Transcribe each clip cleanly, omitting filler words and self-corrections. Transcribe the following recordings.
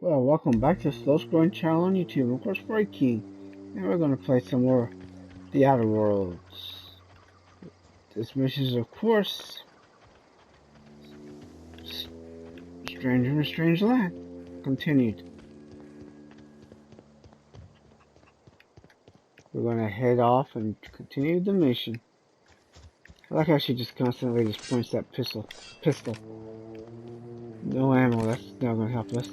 Well, welcome back to Slow Scrolling Channel on YouTube. Of course, Ferrari King, and we're gonna play some more The Outer Worlds. This mission is, of course, Stranger in a Strange Land. Continued. We're gonna head off and continue the mission. I like how she just constantly just points that pistol. No ammo. That's not gonna help us.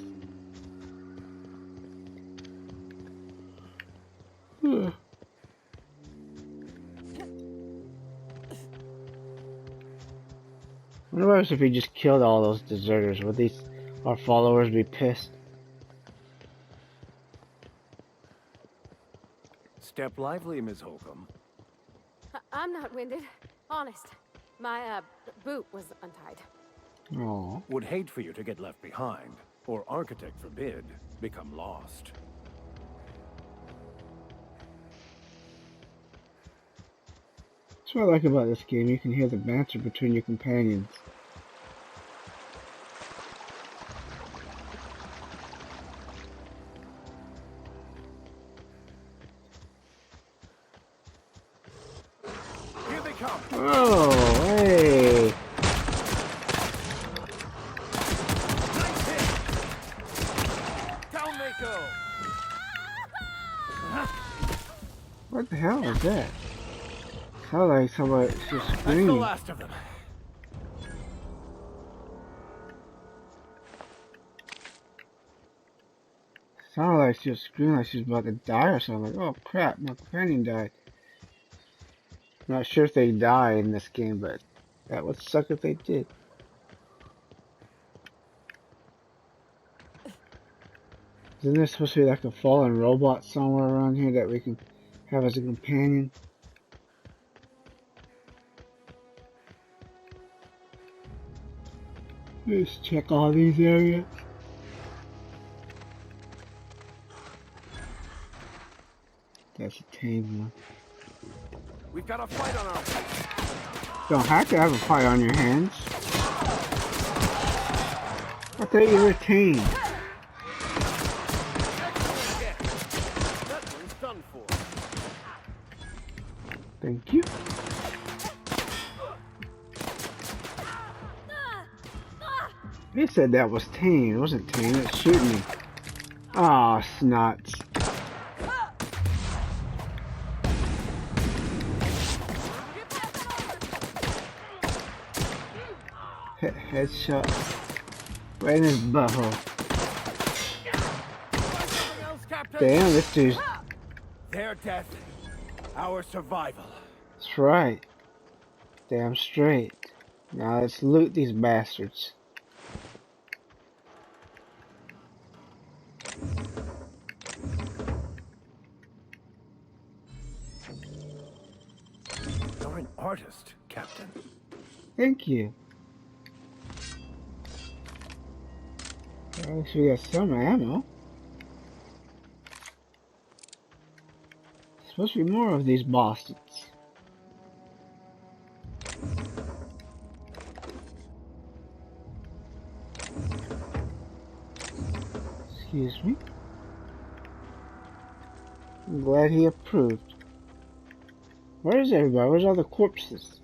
Wonder if we just killed all those deserters. Would our followers be pissed? Step lively, Miss Holcomb. I'm not winded. Honest. My, boot was untied. Oh. Would hate for you to get left behind, or architect forbid, become lost. That's what I like about this game. You can hear the banter between your companions. Here they come! Oh, hey! Nice hit! Down they go! What the hell is that? Sounds like somebody just That's the screaming. last of them. Sounded like she was screaming like she was about to die or something. Like, oh crap, my companion died. Not sure if they die in this game, but that would suck if they did. Isn't there supposed to be like a fallen robot somewhere around here that we can have as a companion? Let's check all these areas. That's a tame one. We've got a fight on our hands. Don't have to have a fight on your hands. I thought you were tame. That one's done for. Thank you. They said that was tame. It wasn't tame. It's shooting me. Aw, snots. Headshot. Right in his butthole. Damn, this dude's... Their death, our survival. That's right. Damn straight. Now let's loot these bastards. You're an artist, Captain. Thank you. At least we got some ammo. Supposed to be more of these bastards. Excuse me. I'm glad he approved. Where is everybody? Where's all the corpses?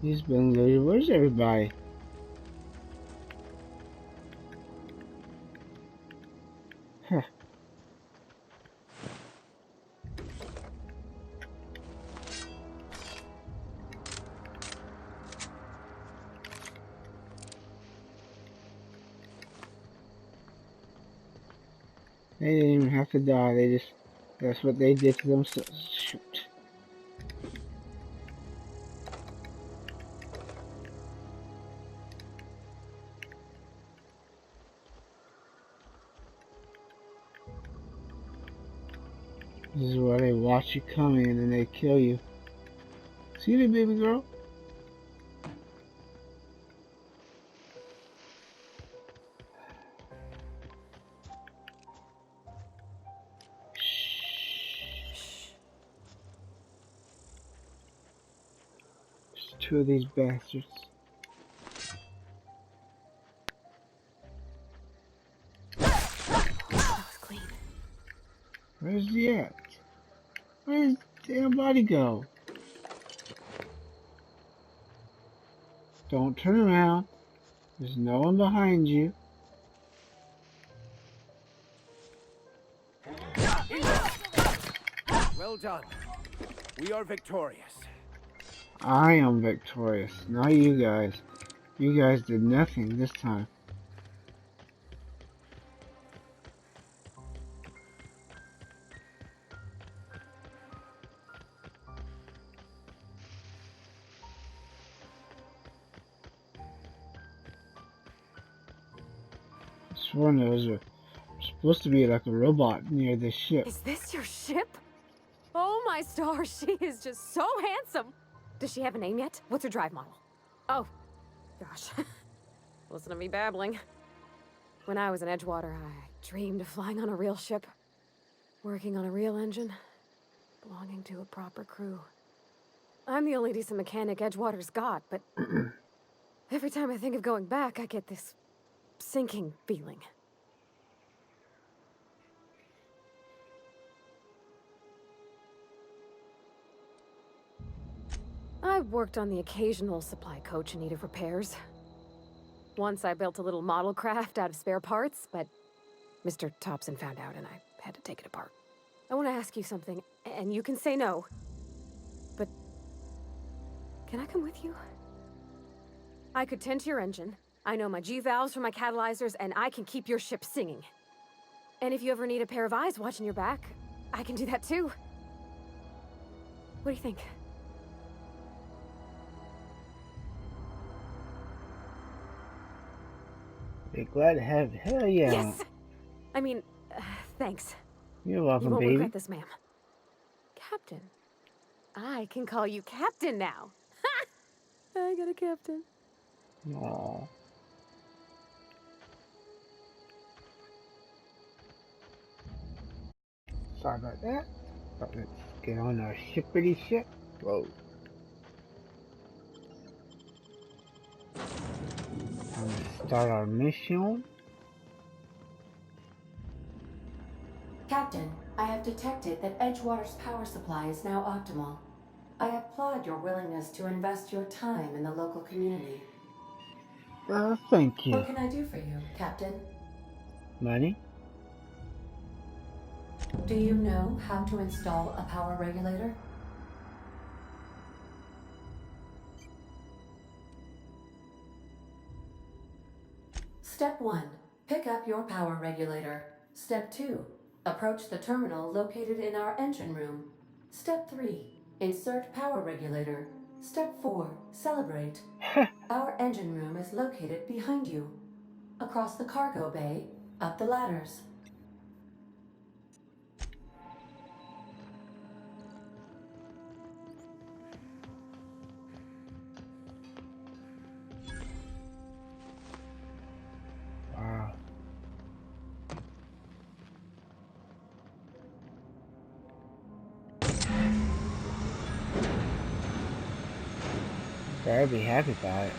He's been looted. Where's everybody? Huh. They didn't even have to die. They just, that's what they did to themselves. Shoot. This is where they watch you coming and then they kill you. See me, baby girl? Two of these bastards. That was clean. Where's he at? Where's the damn body go? Don't turn around. There's no one behind you. Well done. We are victorious. I am victorious, not you guys. You guys did nothing this time. I sworn there was supposed to be like a robot near this ship. Is this your ship? Oh my stars, she is just so handsome. Does she have a name yet? What's her drive model? Oh, gosh. Listen to me babbling. When I was in Edgewater, I dreamed of flying on a real ship, working on a real engine, belonging to a proper crew. I'm the only decent mechanic Edgewater's got, but every time I think of going back, I get this sinking feeling. I worked on the occasional supply coach in need of repairs. Once I built a little model craft out of spare parts, but Mr. Thompson found out and I had to take it apart. I want to ask you something, and you can say no, but can I come with you? I could tend to your engine. I know my G-valves from my catalyzers, and I can keep your ship singing. And if you ever need a pair of eyes watching your back, I can do that too. What do you think? Be glad to have. Hell yeah. Yes! I mean, thanks. You're You welcome, won't baby. regret this, ma'am. Captain. I can call you Captain now. I got a captain. Aww. Sorry about that. But let's get on our shippity ship. Whoa. Time to start our mission. Captain, I have detected that Edgewater's power supply is now optimal. I applaud your willingness to invest your time in the local community. Well, thank you. What can I do for you, Captain? Money? Do you know how to install a power regulator? Step 1. Pick up your power regulator. Step 2. Approach the terminal located in our engine room. Step 3. Insert power regulator. Step 4. Celebrate. Our engine room is located behind you. Across the cargo bay, up the ladders. Wow. Better be happy about it.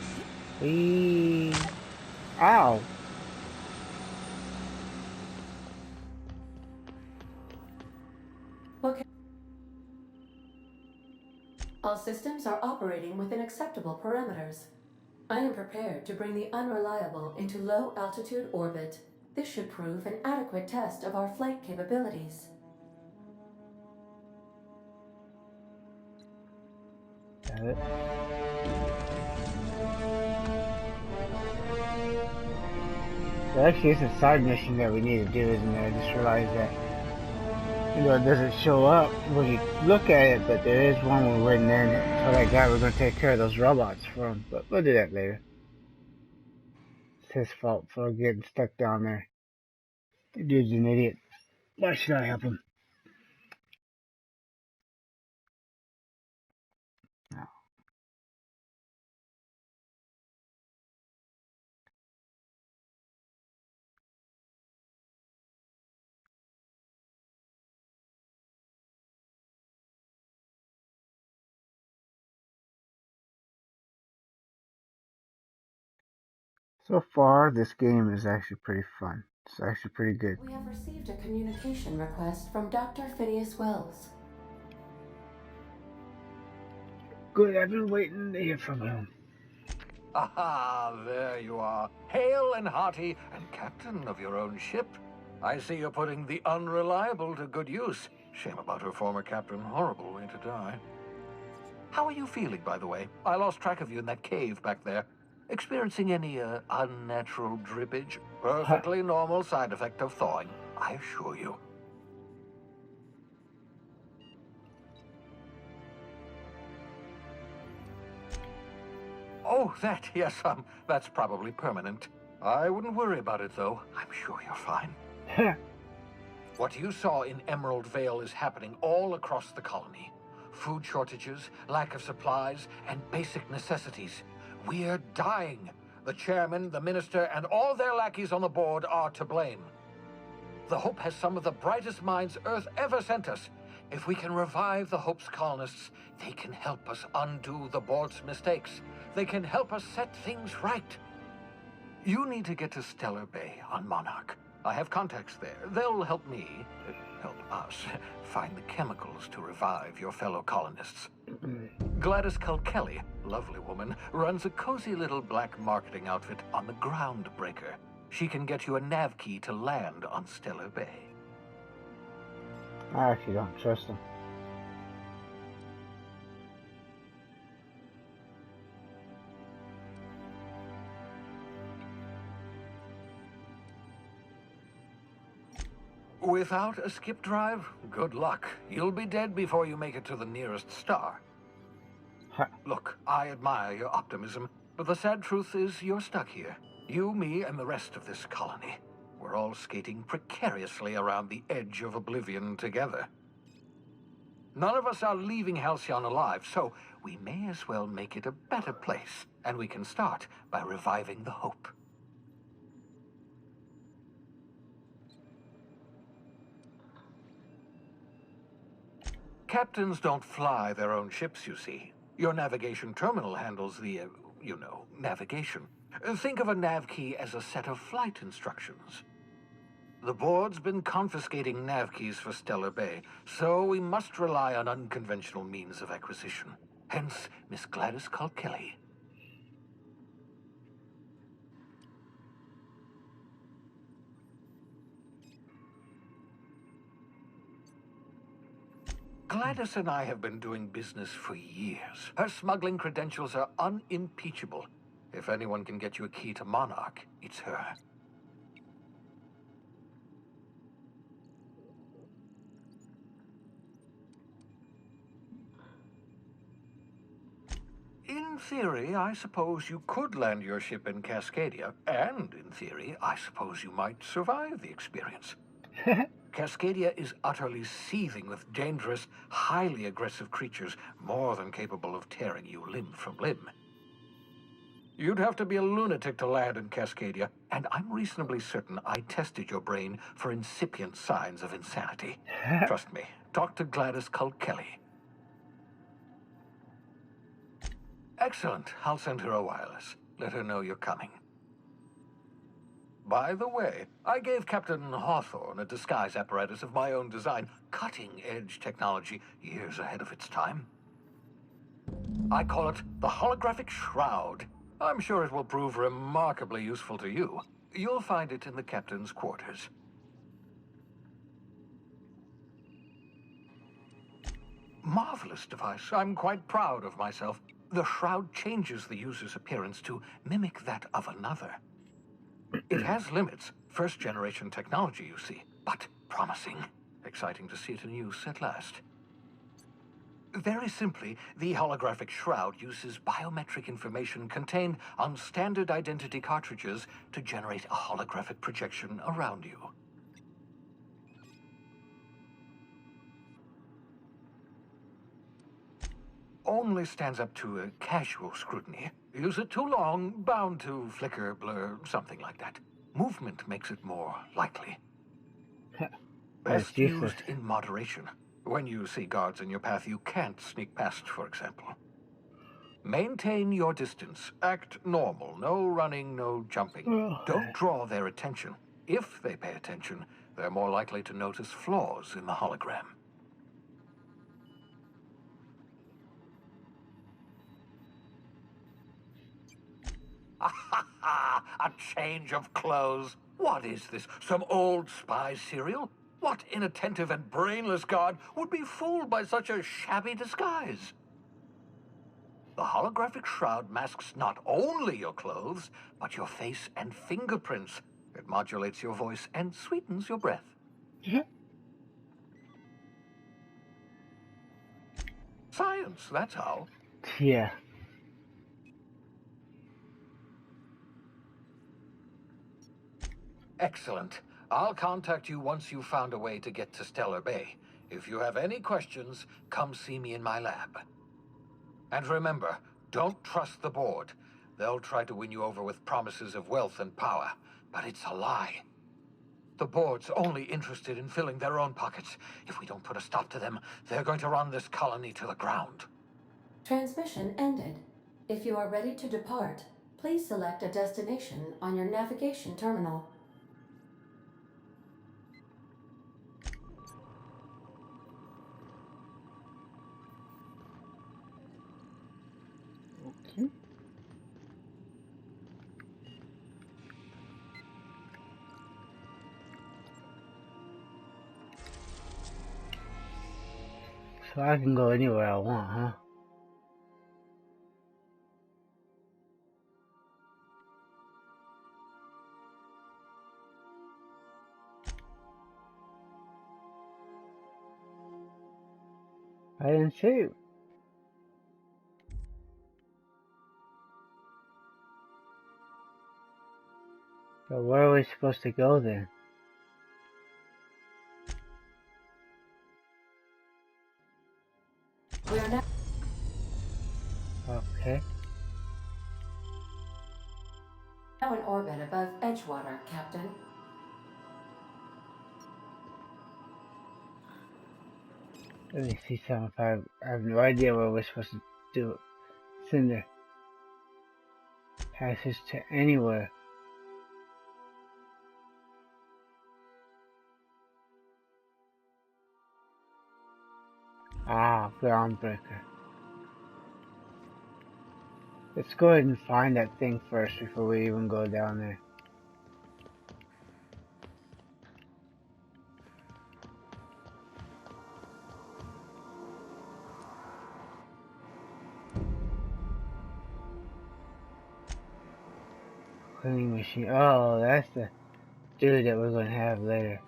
Whee! Ow! Okay. All systems are operating within acceptable parameters. I am prepared to bring the unreliable into low altitude orbit. This should prove an adequate test of our flight capabilities. Got it. There actually is a side mission that we need to do, isn't there? I just realized that. You know, it doesn't show up when you look at it, but there is one we're waiting in. Tell that guy we're going to take care of those robots for him, but we'll do that later. It's his fault for getting stuck down there. The dude's an idiot. Why should I help him? So far, this game is actually pretty fun. It's actually pretty good. We have received a communication request from Dr. Phineas Wells. Good, I've been waiting to hear from him. Aha, there you are. Hale and hearty, and captain of your own ship. I see you're putting the unreliable to good use. Shame about her former captain. Horrible way to die. How are you feeling, by the way? I lost track of you in that cave back there. Experiencing any, unnatural drippage? Perfectly normal side effect of thawing, I assure you. Oh, yes, that's probably permanent. I wouldn't worry about it, though. I'm sure you're fine. What you saw in Emerald Vale is happening all across the colony. Food shortages, lack of supplies, and basic necessities. We're dying. The chairman, the minister, and all their lackeys on the board are to blame. The Hope has some of the brightest minds Earth ever sent us. If we can revive the Hope's colonists, they can help us undo the board's mistakes. They can help us set things right. You need to get to Stellar Bay on Monarch. I have contacts there. They'll help us, find the chemicals to revive your fellow colonists. Gladys Kelly, lovely woman, runs a cozy little black marketing outfit on the Groundbreaker. She can get you a nav key to land on Stellar Bay. I actually don't trust him. Without a skip drive, good luck. You'll be dead before you make it to the nearest star. Look, I admire your optimism, but the sad truth is you're stuck here. You, me, and the rest of this colony. We're all skating precariously around the edge of oblivion together. None of us are leaving Halcyon alive, so we may as well make it a better place, and we can start by reviving the Hope. Captains don't fly their own ships, you see. Your navigation terminal handles the, navigation. Think of a nav key as a set of flight instructions. The board's been confiscating nav keys for Stellar Bay, so we must rely on unconventional means of acquisition. Hence, Miss Gladys Kelly. Gladys and I have been doing business for years. Her smuggling credentials are unimpeachable. If anyone can get you a key to Monarch, it's her. In theory, I suppose you could land your ship in Cascadia, and in theory, I suppose you might survive the experience. Cascadia is utterly seething with dangerous, highly aggressive creatures, more than capable of tearing you limb from limb. You'd have to be a lunatic to land in Cascadia, and I'm reasonably certain I tested your brain for incipient signs of insanity. Trust me, talk to Gladys Kelly. Excellent. I'll send her a wireless. Let her know you're coming. By the way, I gave Captain Hawthorne a disguise apparatus of my own design, cutting-edge technology years ahead of its time. I call it the holographic shroud. I'm sure it will prove remarkably useful to you. You'll find it in the captain's quarters. Marvelous device. I'm quite proud of myself. The shroud changes the user's appearance to mimic that of another. It has limits. First-generation technology, you see, but promising. Exciting to see it in use at last. Very simply, the holographic shroud uses biometric information contained on standard identity cartridges to generate a holographic projection around you. Only stands up to a casual scrutiny. Use it too long, bound to flicker, blur, something like that. Movement makes it more likely. Best used in moderation. When you see guards in your path you can't sneak past, for example. Maintain your distance. Act normal. No running, no jumping. Don't draw their attention. If they pay attention, they're more likely to notice flaws in the hologram. A change of clothes. What is this? Some old spy serial? What inattentive and brainless guard would be fooled by such a shabby disguise? The holographic shroud masks not only your clothes, but your face and fingerprints. It modulates your voice and sweetens your breath. Science, that's how. Yeah. Excellent. I'll contact you once you've found a way to get to Stellar Bay. If you have any questions, come see me in my lab. And remember, don't trust the board. They'll try to win you over with promises of wealth and power, but it's a lie. The board's only interested in filling their own pockets. If we don't put a stop to them, they're going to run this colony to the ground. Transmission ended. If you are ready to depart, please select a destination on your navigation terminal. Okay. So I can go anywhere I want, huh? I didn't see. So where are we supposed to go then? We are now Okay. in orbit above Edgewater, Captain. Let me see something. I have no idea what we're supposed to do. Send the passage to anywhere. Ah, groundbreaker. Let's go ahead and find that thing first before we even go down there. Cleaning machine. Oh, that's the dude that we're gonna have later.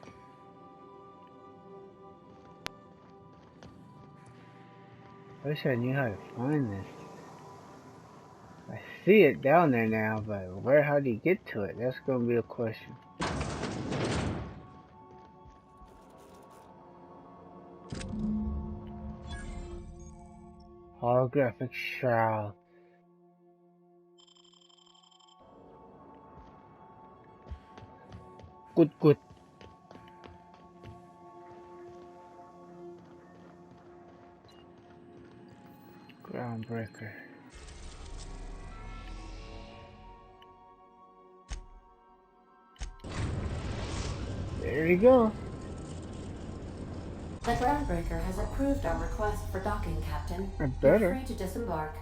I wish I knew how to find this. I see it down there now, but how do you get to it? That's gonna be a question. Holographic shroud. Good. Groundbreaker. There you go. The groundbreaker has approved our request for docking, Captain. I better. You're free to disembark.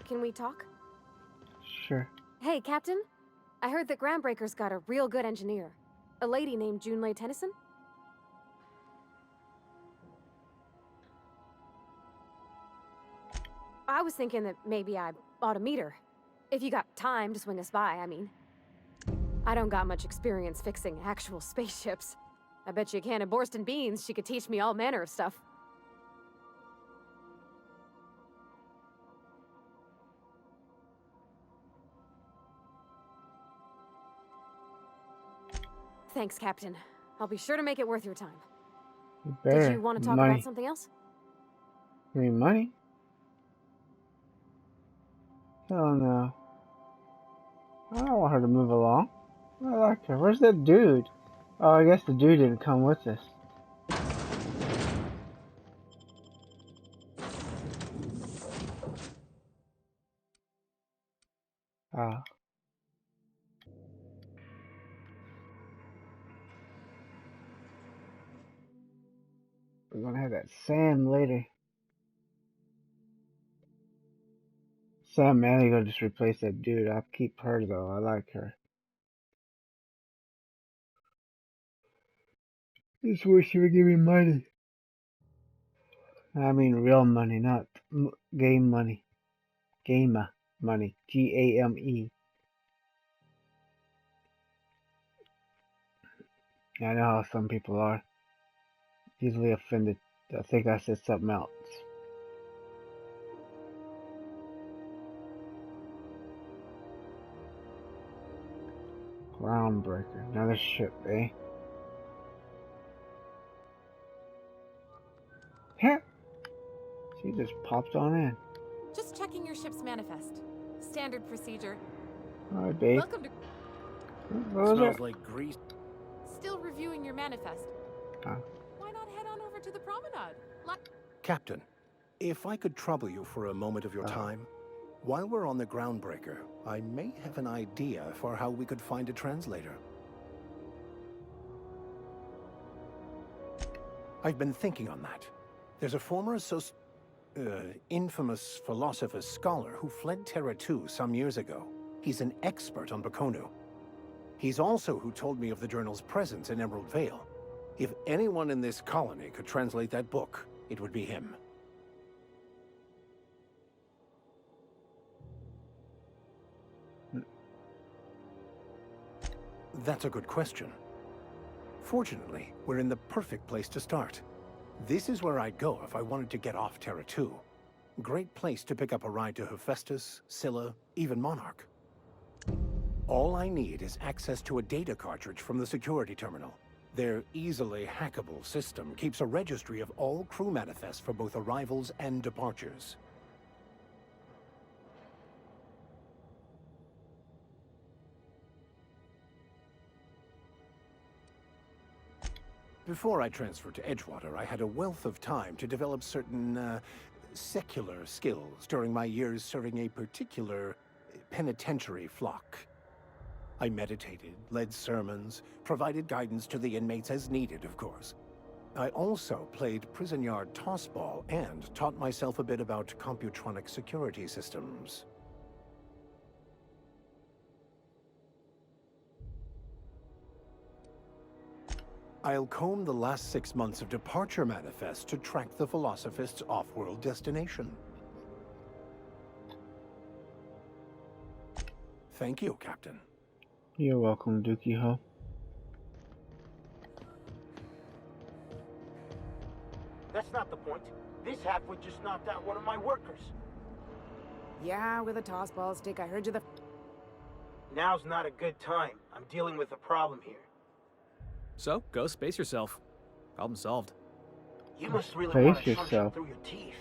Can we talk? Sure. Hey, Captain. I heard that Groundbreaker's got a real good engineer. A lady named Junlei Tennyson? I was thinking that maybe I ought to meet her. If you got time to swing us by, I mean. I don't got much experience fixing actual spaceships. I bet you a can of Borston beans she could teach me all manner of stuff. Thanks, Captain. I'll be sure to make it worth your time. You better. Did you want to talk money. about something else? You mean money? Oh no. I don't want her to move along. I like her. Where's that dude? Oh, I guess the dude didn't come with us. We're gonna have that Sam later. Sam Manley gonna just replace that dude. I'll keep her though. I like her. Just wish she would give me money. I mean real money, not game money. Gamer money. Game. I know how some people are. Easily offended. I think I said something else. Groundbreaker. Another ship, eh? Huh? She just popped on in. Just checking your ship's manifest. Standard procedure. Alright, babe. Welcome to... What was Smells that? like grease. Still reviewing your manifest. Huh? Why not head on over to the promenade? Captain, if I could trouble you for a moment of your time, while we're on the Groundbreaker, I may have an idea for how we could find a translator. I've been thinking on that. There's a former infamous philosopher scholar who fled Terra 2 some years ago. He's an expert on Bakonu. He's also who told me of the journal's presence in Emerald Vale. If anyone in this colony could translate that book, it would be him. That's a good question. Fortunately, we're in the perfect place to start. This is where I'd go if I wanted to get off Terra 2. Great place to pick up a ride to Hephaestus, Scylla, even Monarch. All I need is access to a data cartridge from the security terminal. Their easily hackable system keeps a registry of all crew manifests for both arrivals and departures. Before I transferred to Edgewater, I had a wealth of time to develop certain, secular skills during my years serving a particular penitentiary flock. I meditated, led sermons, provided guidance to the inmates as needed, of course. I also played prison yard tossball and taught myself a bit about computronic security systems. I'll comb the last 6 months of departure manifest to track the Philosophist's off-world destination. Thank you, Captain. You're welcome, Dookie Ho. That's not the point. This halfwit just knocked out one of my workers. Yeah, with a tossball stick. I heard you the... Now's not a good time. I'm dealing with a problem here. So, go space yourself. Problem solved. You must really Face want to punch yourself. it through your teeth.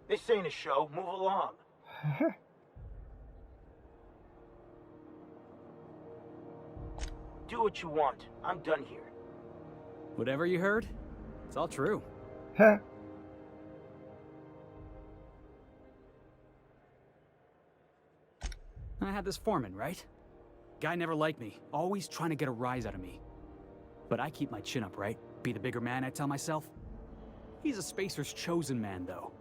This ain't a show. Move along. Do what you want. I'm done here. Whatever you heard, it's all true. Huh? I had this foreman, right? Guy never liked me, always trying to get a rise out of me. But I keep my chin up, right? Be the bigger man, I tell myself. He's a Spacer's chosen man, though.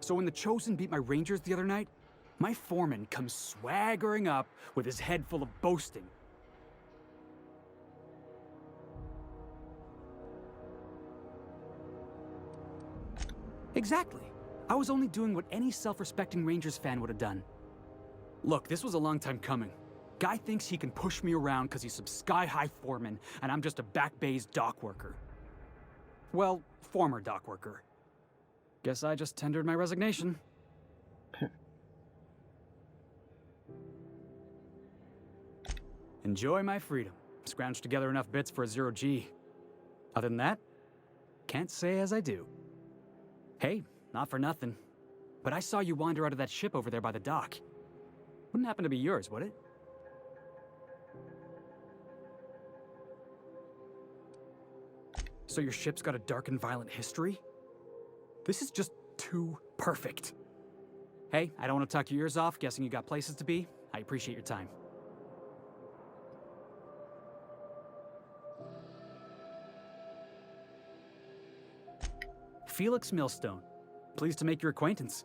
So when the Chosen beat my Rangers the other night, my foreman comes swaggering up with his head full of boasting. Exactly. I was only doing what any self-respecting Rangers fan would have done. Look, this was a long time coming. Guy thinks he can push me around because he's some sky-high foreman, and I'm just a back bay's dock worker. Well, former dock worker. Guess I just tendered my resignation. Enjoy my freedom. Scrounged together enough bits for a 0G. Other than that, can't say as I do. Hey, not for nothing, but I saw you wander out of that ship over there by the dock. Wouldn't happen to be yours, would it? So your ship's got a dark and violent history? This is just too perfect. Hey, I don't want to talk your ears off, guessing you got places to be. I appreciate your time. Felix Millstone. Pleased to make your acquaintance.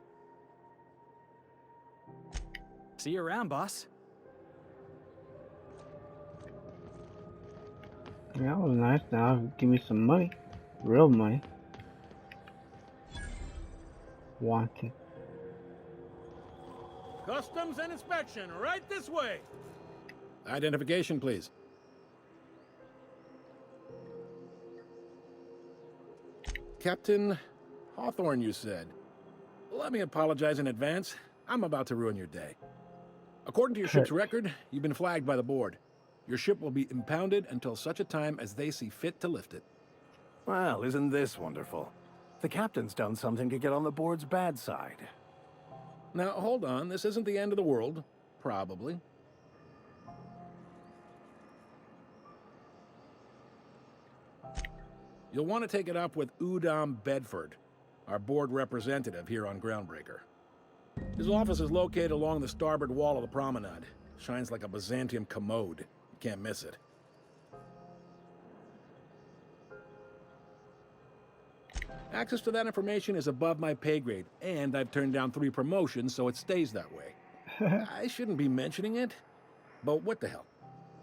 See you around, boss. That was nice. Now give me some money. Real money. Wanted. Customs and inspection, right this way. Identification, please. Captain Hawthorne, you said. Let me apologize in advance. I'm about to ruin your day. According to your ship's record, you've been flagged by the board. Your ship will be impounded until such a time as they see fit to lift it. Well, isn't this wonderful? The captain's done something to get on the board's bad side. Now, hold on. This isn't the end of the world. Probably. You'll want to take it up with Udom Bedford, our board representative here on Groundbreaker. His office is located along the starboard wall of the promenade. Shines like a Byzantium commode. You can't miss it. Access to that information is above my pay grade, and I've turned down 3 promotions, so it stays that way. I shouldn't be mentioning it, but what the hell?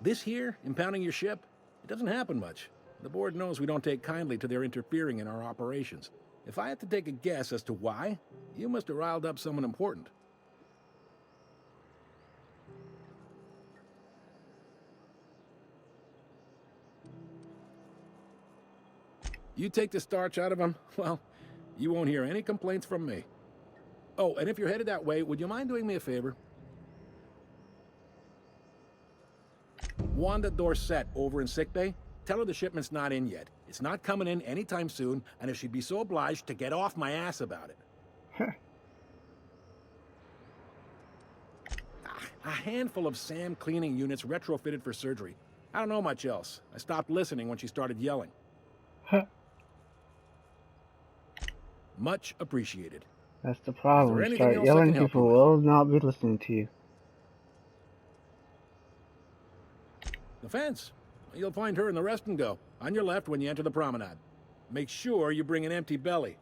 This here, impounding your ship, it doesn't happen much. The board knows we don't take kindly to their interfering in our operations. If I had to take a guess as to why, you must have riled up someone important. You take the starch out of them, well, you won't hear any complaints from me. Oh, and if you're headed that way, would you mind doing me a favor? Wanda Dorset over in sickbay, tell her the shipment's not in yet. It's not coming in anytime soon, and if she'd be so obliged to get off my ass about it. A handful of SAM cleaning units retrofitted for surgery. I don't know much else. I stopped listening when she started yelling. Much appreciated. That's the problem. Is there Start anything else I yelling, can help people you with? will not be listening to you. The fence. You'll find her in the rest and go, on your left when you enter the promenade. Make sure you bring an empty belly.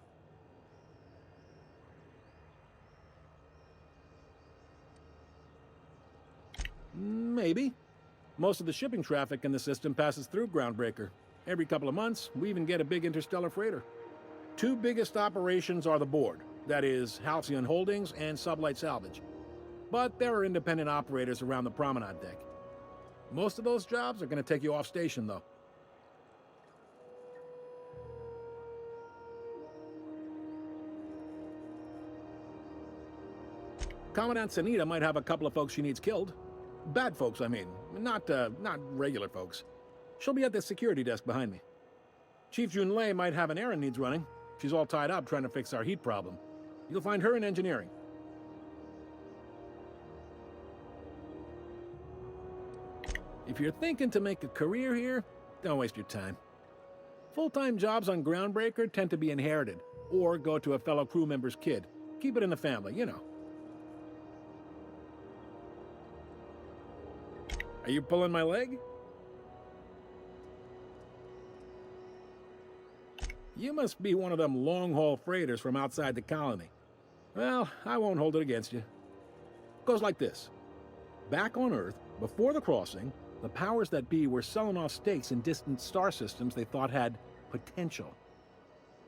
Maybe. Most of the shipping traffic in the system passes through Groundbreaker. Every couple of months, we even get a big interstellar freighter. 2 biggest operations are the board, that is, Halcyon Holdings and Sublight Salvage. But there are independent operators around the promenade deck. Most of those jobs are going to take you off station, though. Commandant Sanita might have a couple of folks she needs killed. Bad folks, I mean. Not regular folks. She'll be at the security desk behind me. Chief Junlei might have an errand needs running. She's all tied up trying to fix our heat problem. You'll find her in engineering. If you're thinking to make a career here, don't waste your time. Full-time jobs on Groundbreaker tend to be inherited, or go to a fellow crew member's kid. Keep it in the family, you know. Are you pulling my leg? You must be one of them long-haul freighters from outside the colony. Well, I won't hold it against you. Goes like this. Back on Earth, before the crossing, the powers that be were selling off stakes in distant star systems they thought had potential.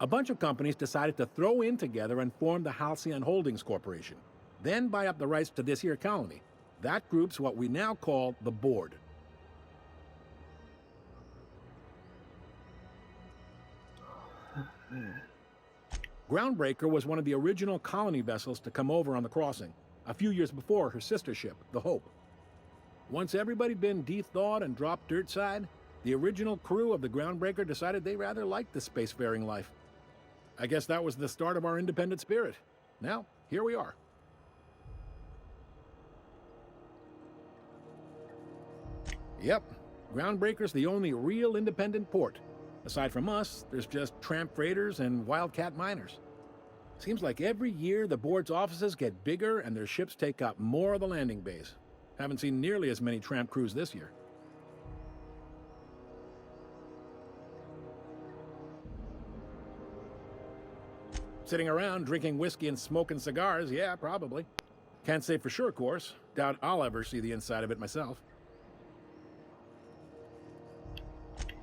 A bunch of companies decided to throw in together and form the Halcyon Holdings Corporation, then buy up the rights to this here colony. That group's what we now call the Board. Groundbreaker was one of the original colony vessels to come over on the crossing, a few years before her sister ship, the Hope. Once everybody'd been de-thawed and dropped dirt side, the original crew of the Groundbreaker decided they rather liked the spacefaring life. I guess that was the start of our independent spirit. Now, here we are. Yep, Groundbreaker's the only real independent port. Aside from us, there's just tramp freighters and wildcat miners. Seems like every year the board's offices get bigger and their ships take up more of the landing bays. Haven't seen nearly as many tramp crews this year. Sitting around drinking whiskey and smoking cigars, yeah, probably. Can't say for sure, of course. Doubt I'll ever see the inside of it myself.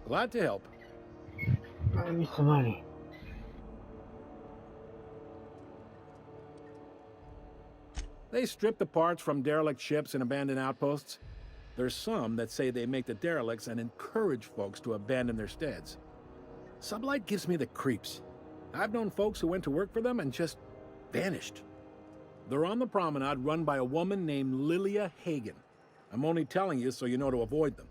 Glad to help. I need some money. They strip the parts from derelict ships and abandoned outposts. There's some that say they make the derelicts and encourage folks to abandon their steads. Sublight gives me the creeps. I've known folks who went to work for them and just vanished. They're on the promenade run by a woman named Lilia Hagen. I'm only telling you so you know to avoid them.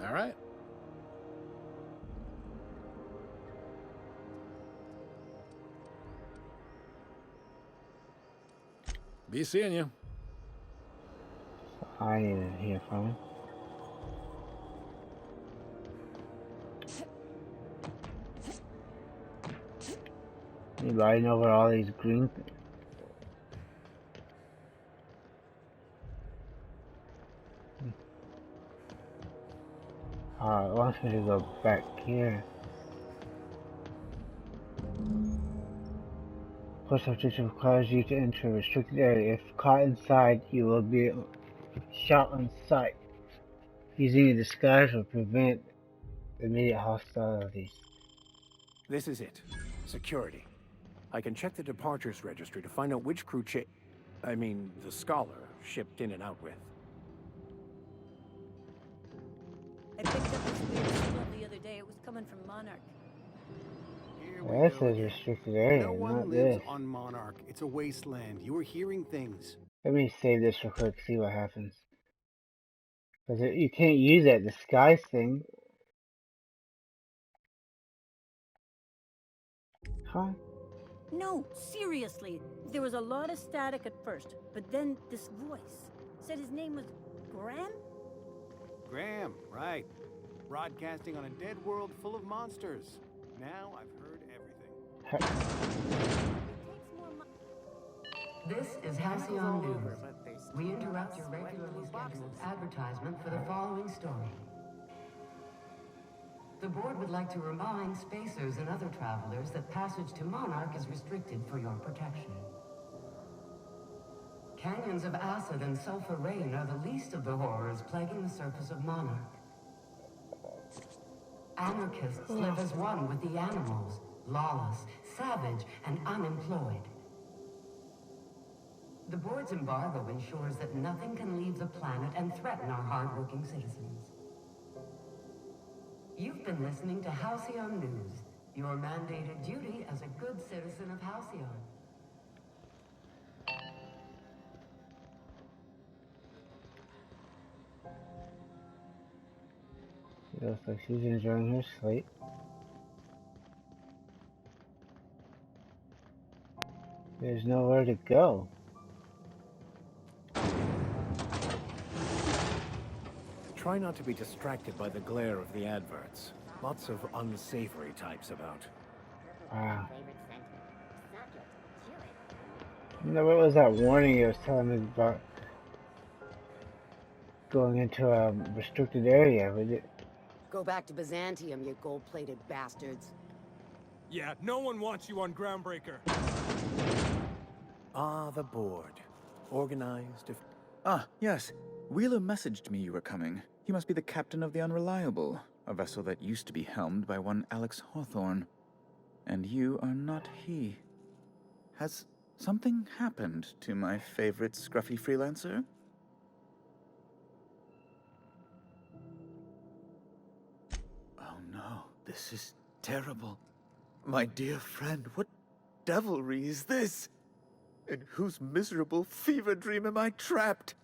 All right. Be seeing you. I need to hear from him. You riding over all these green things. It wants me to go back here. Push objective requires you to enter a restricted area. If caught inside, you will be shot on sight. Using a disguise will prevent immediate hostility. This is it. Security. I can check the departures registry to find out which crew the Scholar shipped in and out with. I picked up this weird signal the other day. It was coming from Monarch. This is restricted area, No one not lives this. on Monarch. It's a wasteland. You are hearing things. Let me save this real quick, see what happens. Because you can't use that disguise thing. Huh? No, seriously. There was a lot of static at first, but then this voice said his name was Graham? Graham, right. Broadcasting on a dead world full of monsters. Now I've heard everything. This is Halcyon News. We interrupt your regularly scheduled advertisement for the following story. The board would like to remind spacers and other travelers that passage to Monarch is restricted for your protection. Canyons of acid and sulfur rain are the least of the horrors plaguing the surface of Monarch. Anarchists live as one with the animals, lawless, savage, and unemployed. The board's embargo ensures that nothing can leave the planet and threaten our hard-working citizens. You've been listening to Halcyon News, your mandated duty as a good citizen of Halcyon. She looks like she's enjoying her sleep. There's nowhere to go. Try not to be distracted by the glare of the adverts. Lots of unsavory types about. Wow. No, what was that warning you was telling me about going into a restricted area? Was it? Go back to Byzantium, you gold-plated bastards. Yeah, no one wants you on Groundbreaker. Ah, the board. Organized. Ah, yes. Wheeler messaged me you were coming. He must be the captain of the Unreliable, a vessel that used to be helmed by one Alex Hawthorne. And you are not he. Has something happened to my favorite scruffy freelancer? Oh no, this is terrible. My dear friend, what devilry is this? In whose miserable fever dream am I trapped?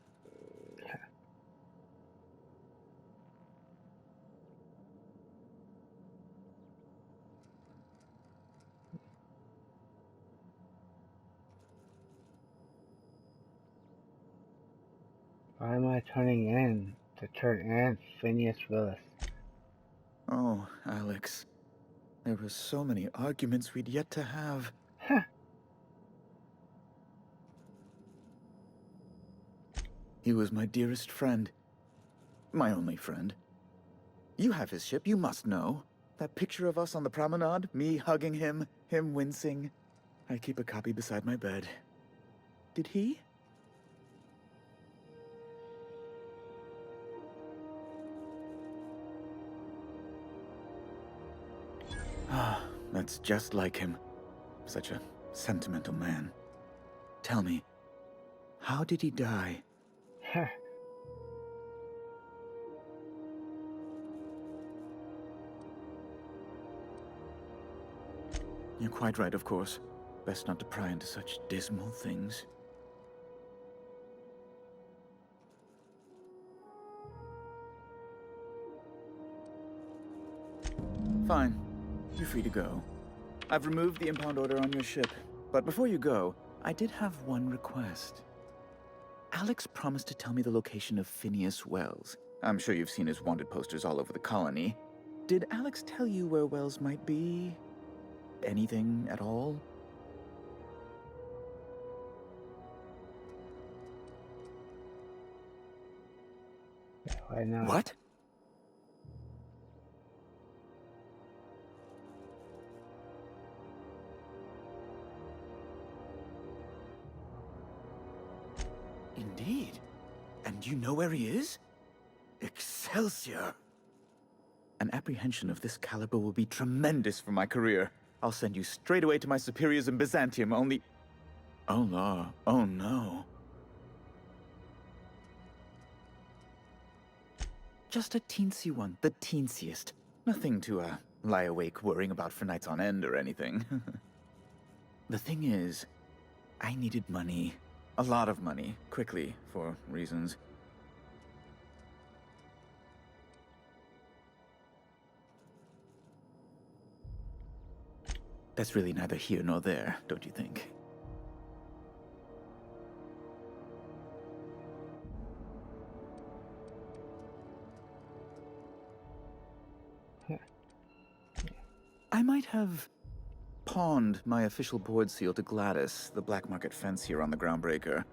Why am I turning in to turn in Phineas Willis? Oh, Alex. There were so many arguments we'd yet to have. Huh. He was my dearest friend. My only friend. You have his ship, you must know. That picture of us on the promenade, me hugging him, him wincing. I keep a copy beside my bed. Did he? Ah, that's just like him. Such a sentimental man. Tell me, how did he die? You're quite right, of course. Best not to pry into such dismal things. Fine. You're free to go. I've removed the impound order on your ship. But before you go, I did have one request. Alex promised to tell me the location of Phineas Wells. I'm sure you've seen his wanted posters all over the colony. Did Alex tell you where Wells might be? Anything at all? Why not? What? Indeed. And you know where he is? Excelsior! An apprehension of this caliber will be tremendous for my career. I'll send you straight away to my superiors in Byzantium, only... Oh, no. Oh, no. Just a teensy one, the teensiest. Nothing to, lie awake worrying about for nights on end or anything. The thing is, I needed money. A lot of money, quickly, for reasons. That's really neither here nor there, don't you think? I might have pawned my official board seal to Gladys, the black market fence here on the Groundbreaker.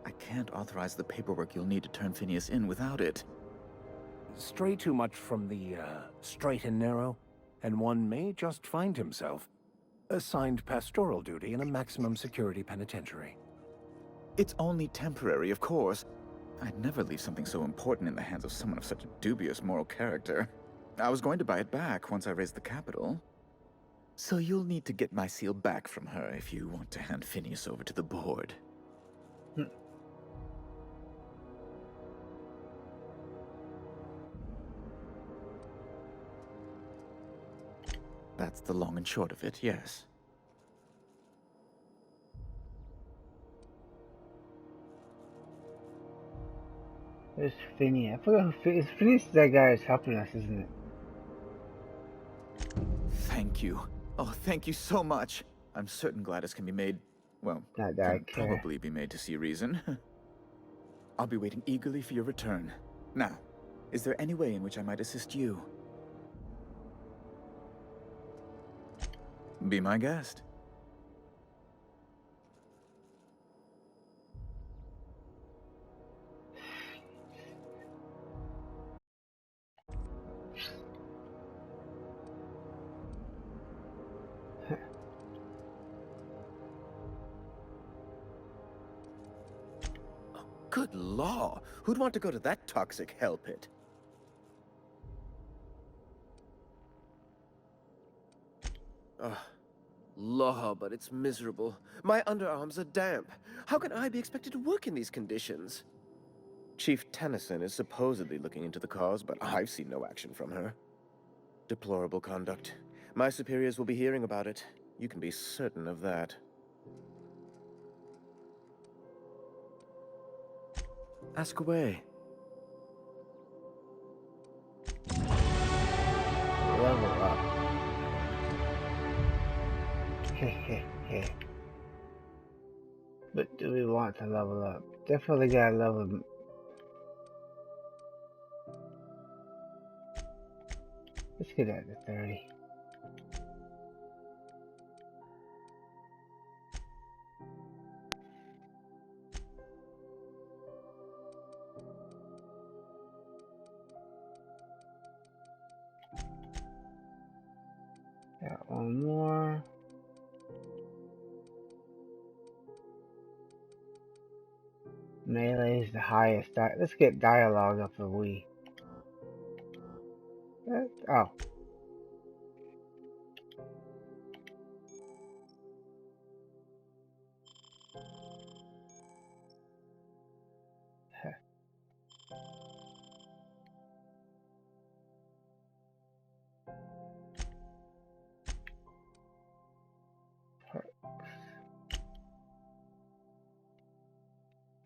I can't authorize the paperwork you'll need to turn Phineas in without it. Stray too much from the, straight and narrow, and one may just find himself assigned pastoral duty in a maximum security penitentiary. It's only temporary, of course. I'd never leave something so important in the hands of someone of such a dubious moral character. I was going to buy it back once I raised the capital. So you'll need to get my seal back from her if you want to hand Phineas over to the board. That's the long and short of it, yes. There's Phineas. I forgot who Phineas. Phineas is that guy who's helping us, isn't it? Thank you. Oh, thank you so much. I'm certain Gladys can be made, well, Not that I can care. probably be made to see reason. I'll be waiting eagerly for your return. Now, is there any way in which I might assist you? Be my guest. Good law! Who'd want to go to that toxic hell pit? Ugh. Law, but it's miserable. My underarms are damp. How can I be expected to work in these conditions? Chief Tennyson is supposedly looking into the cause, but I've seen no action from her. Deplorable conduct. My superiors will be hearing about it. You can be certain of that. Ask away. Level up. But do we want to level up? Definitely gotta level. Let's get at the 30. Melee is the highest. Let's get dialogue up for we. Oh.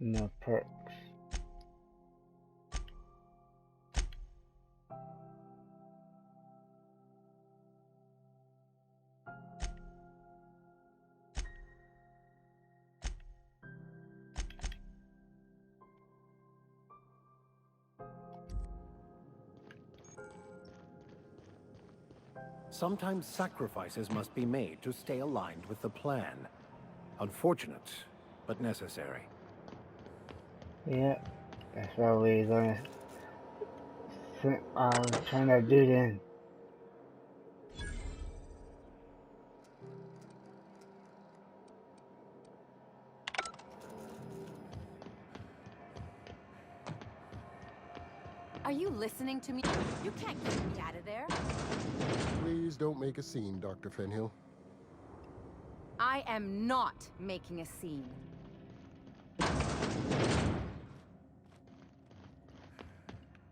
No perks. Sometimes sacrifices must be made to stay aligned with the plan. Unfortunate, but necessary. Yeah, that's what we're gonna turn that dude in. Are you listening to me? You can't get me out of there. Please don't make a scene, Dr. Fenhill. I am not making a scene.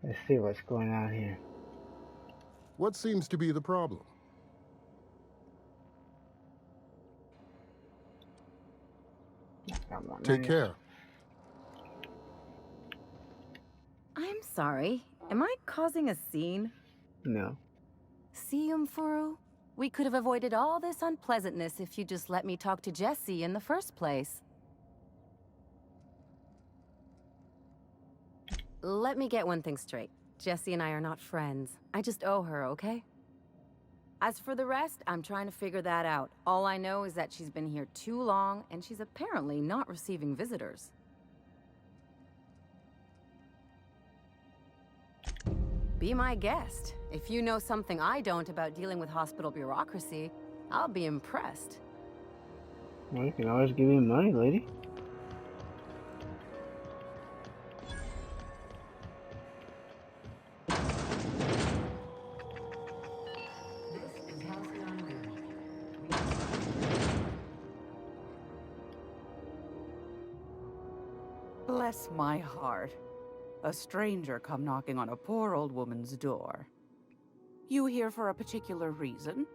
Let's see what's going on here. What seems to be the problem? Take care. I'm sorry. Am I causing a scene? No. See, Umfuru? We could have avoided all this unpleasantness if you just let me talk to Jessie in the first place. Let me get one thing straight. Jessie and I are not friends. I just owe her, okay? As for the rest, I'm trying to figure that out. All I know is that she's been here too long, and she's apparently not receiving visitors. Be my guest. If you know something I don't about dealing with hospital bureaucracy, I'll be impressed. Well, you can always give me money, lady. Bless my heart. A stranger come knocking on a poor old woman's door. You here for a particular reason?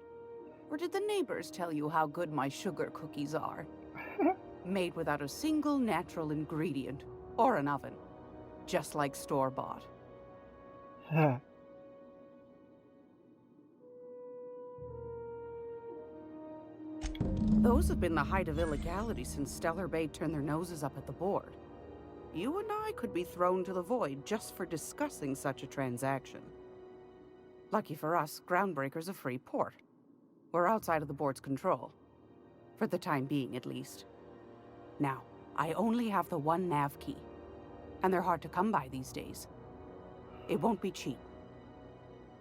Or did the neighbors tell you how good my sugar cookies are? Made without a single natural ingredient, or an oven. Just like store-bought. Those have been the height of illegality since Stellar Bay turned their noses up at the board. You and I could be thrown to the void just for discussing such a transaction. Lucky for us, Groundbreaker's a free port. We're outside of the board's control. For the time being, at least. Now, I only have the one nav key. And they're hard to come by these days. It won't be cheap.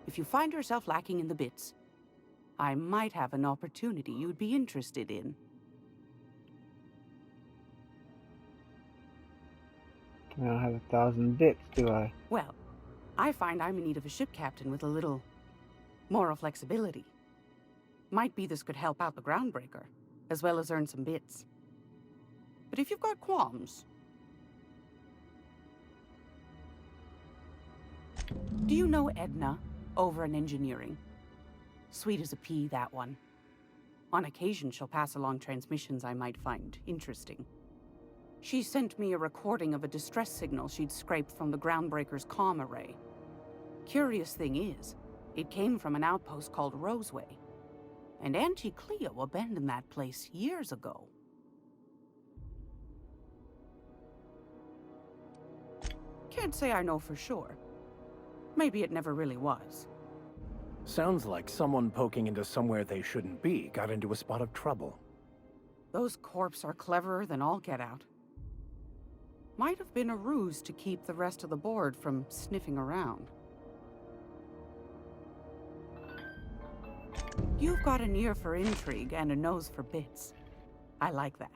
If you find yourself lacking in the bits, I might have an opportunity you'd be interested in. I don't have 1,000 bits, do I? Well, I find I'm in need of a ship captain with a little moral flexibility. Might be this could help out the Groundbreaker, as well as earn some bits. But if you've got qualms... Do you know Edna, over in engineering? Sweet as a pea, that one. On occasion, she'll pass along transmissions I might find interesting. She sent me a recording of a distress signal she'd scraped from the Groundbreaker's comm array. Curious thing is, it came from an outpost called Roseway. And Auntie Cleo abandoned that place years ago. Can't say I know for sure. Maybe it never really was. Sounds like someone poking into somewhere they shouldn't be got into a spot of trouble. Those corps are cleverer than all get out. Might have been a ruse to keep the rest of the board from sniffing around. You've got an ear for intrigue and a nose for bits. I like that.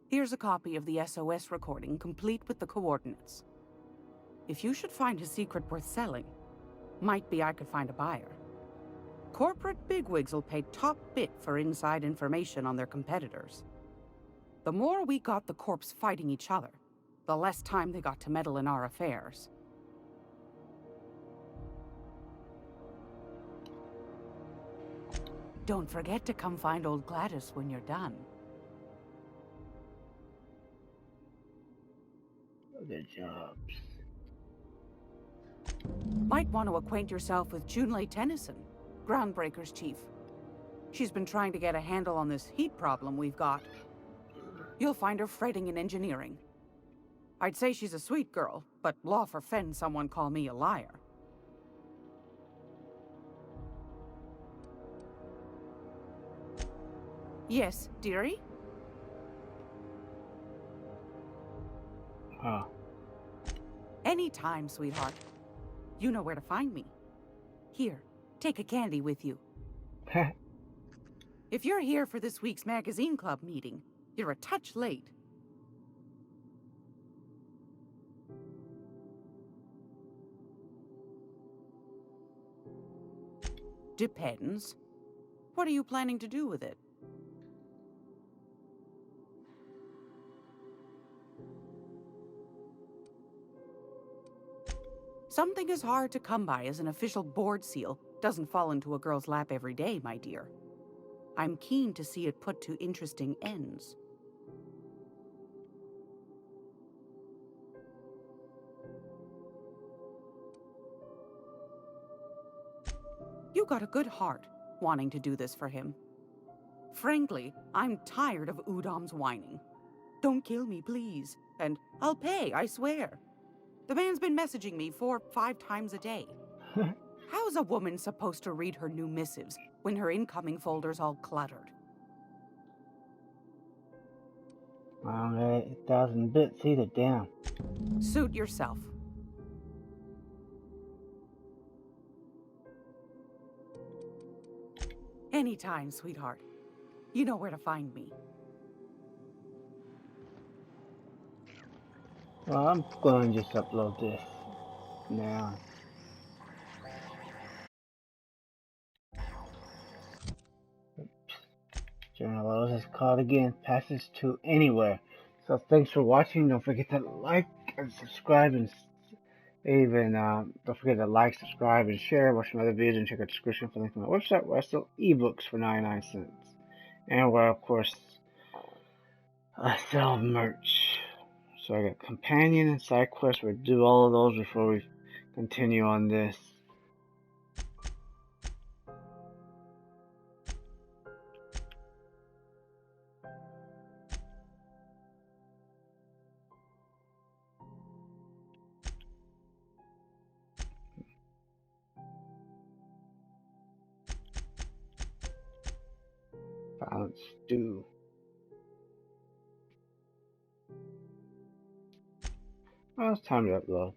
Here's a copy of the SOS recording, complete with the coordinates. If you should find a secret worth selling, might be I could find a buyer. Corporate bigwigs will pay top bit for inside information on their competitors. The more we got the corps fighting each other, the less time they got to meddle in our affairs. Don't forget to come find old Gladys when you're done. Good jobs. Might want to acquaint yourself with Junlei Tennyson, Groundbreaker's chief. She's been trying to get a handle on this heat problem we've got. You'll find her fretting in engineering. I'd say she's a sweet girl, but law forfend someone call me a liar. Yes, dearie? Huh. Anytime, sweetheart. You know where to find me. Here, take a candy with you. If you're here for this week's magazine club meeting, you're a touch late. Depends. What are you planning to do with it? Something as hard to come by as an official board seal doesn't fall into a girl's lap every day, my dear. I'm keen to see it put to interesting ends. You got a good heart, wanting to do this for him. Frankly, I'm tired of Udom's whining. Don't kill me, please. And I'll pay, I swear. The man's been messaging me 4 or 5 times a day. How's a woman supposed to read her new missives when her incoming folder's all cluttered? I'm at 1,000 bits either down. Suit yourself. Anytime, sweetheart. You know where to find me. Well, I'm going to just upload this now. Journal O's is called again. Passes to anywhere. So thanks for watching. Don't forget to like and subscribe, and even don't forget to like, subscribe, and share. Watch my other videos and check out the description for links to my website where I sell ebooks for 99 cents, and where of course I sell merch. So I got companion and side quests. We'll do all of those before we continue on this. Violent stew. Well, it's time to upload.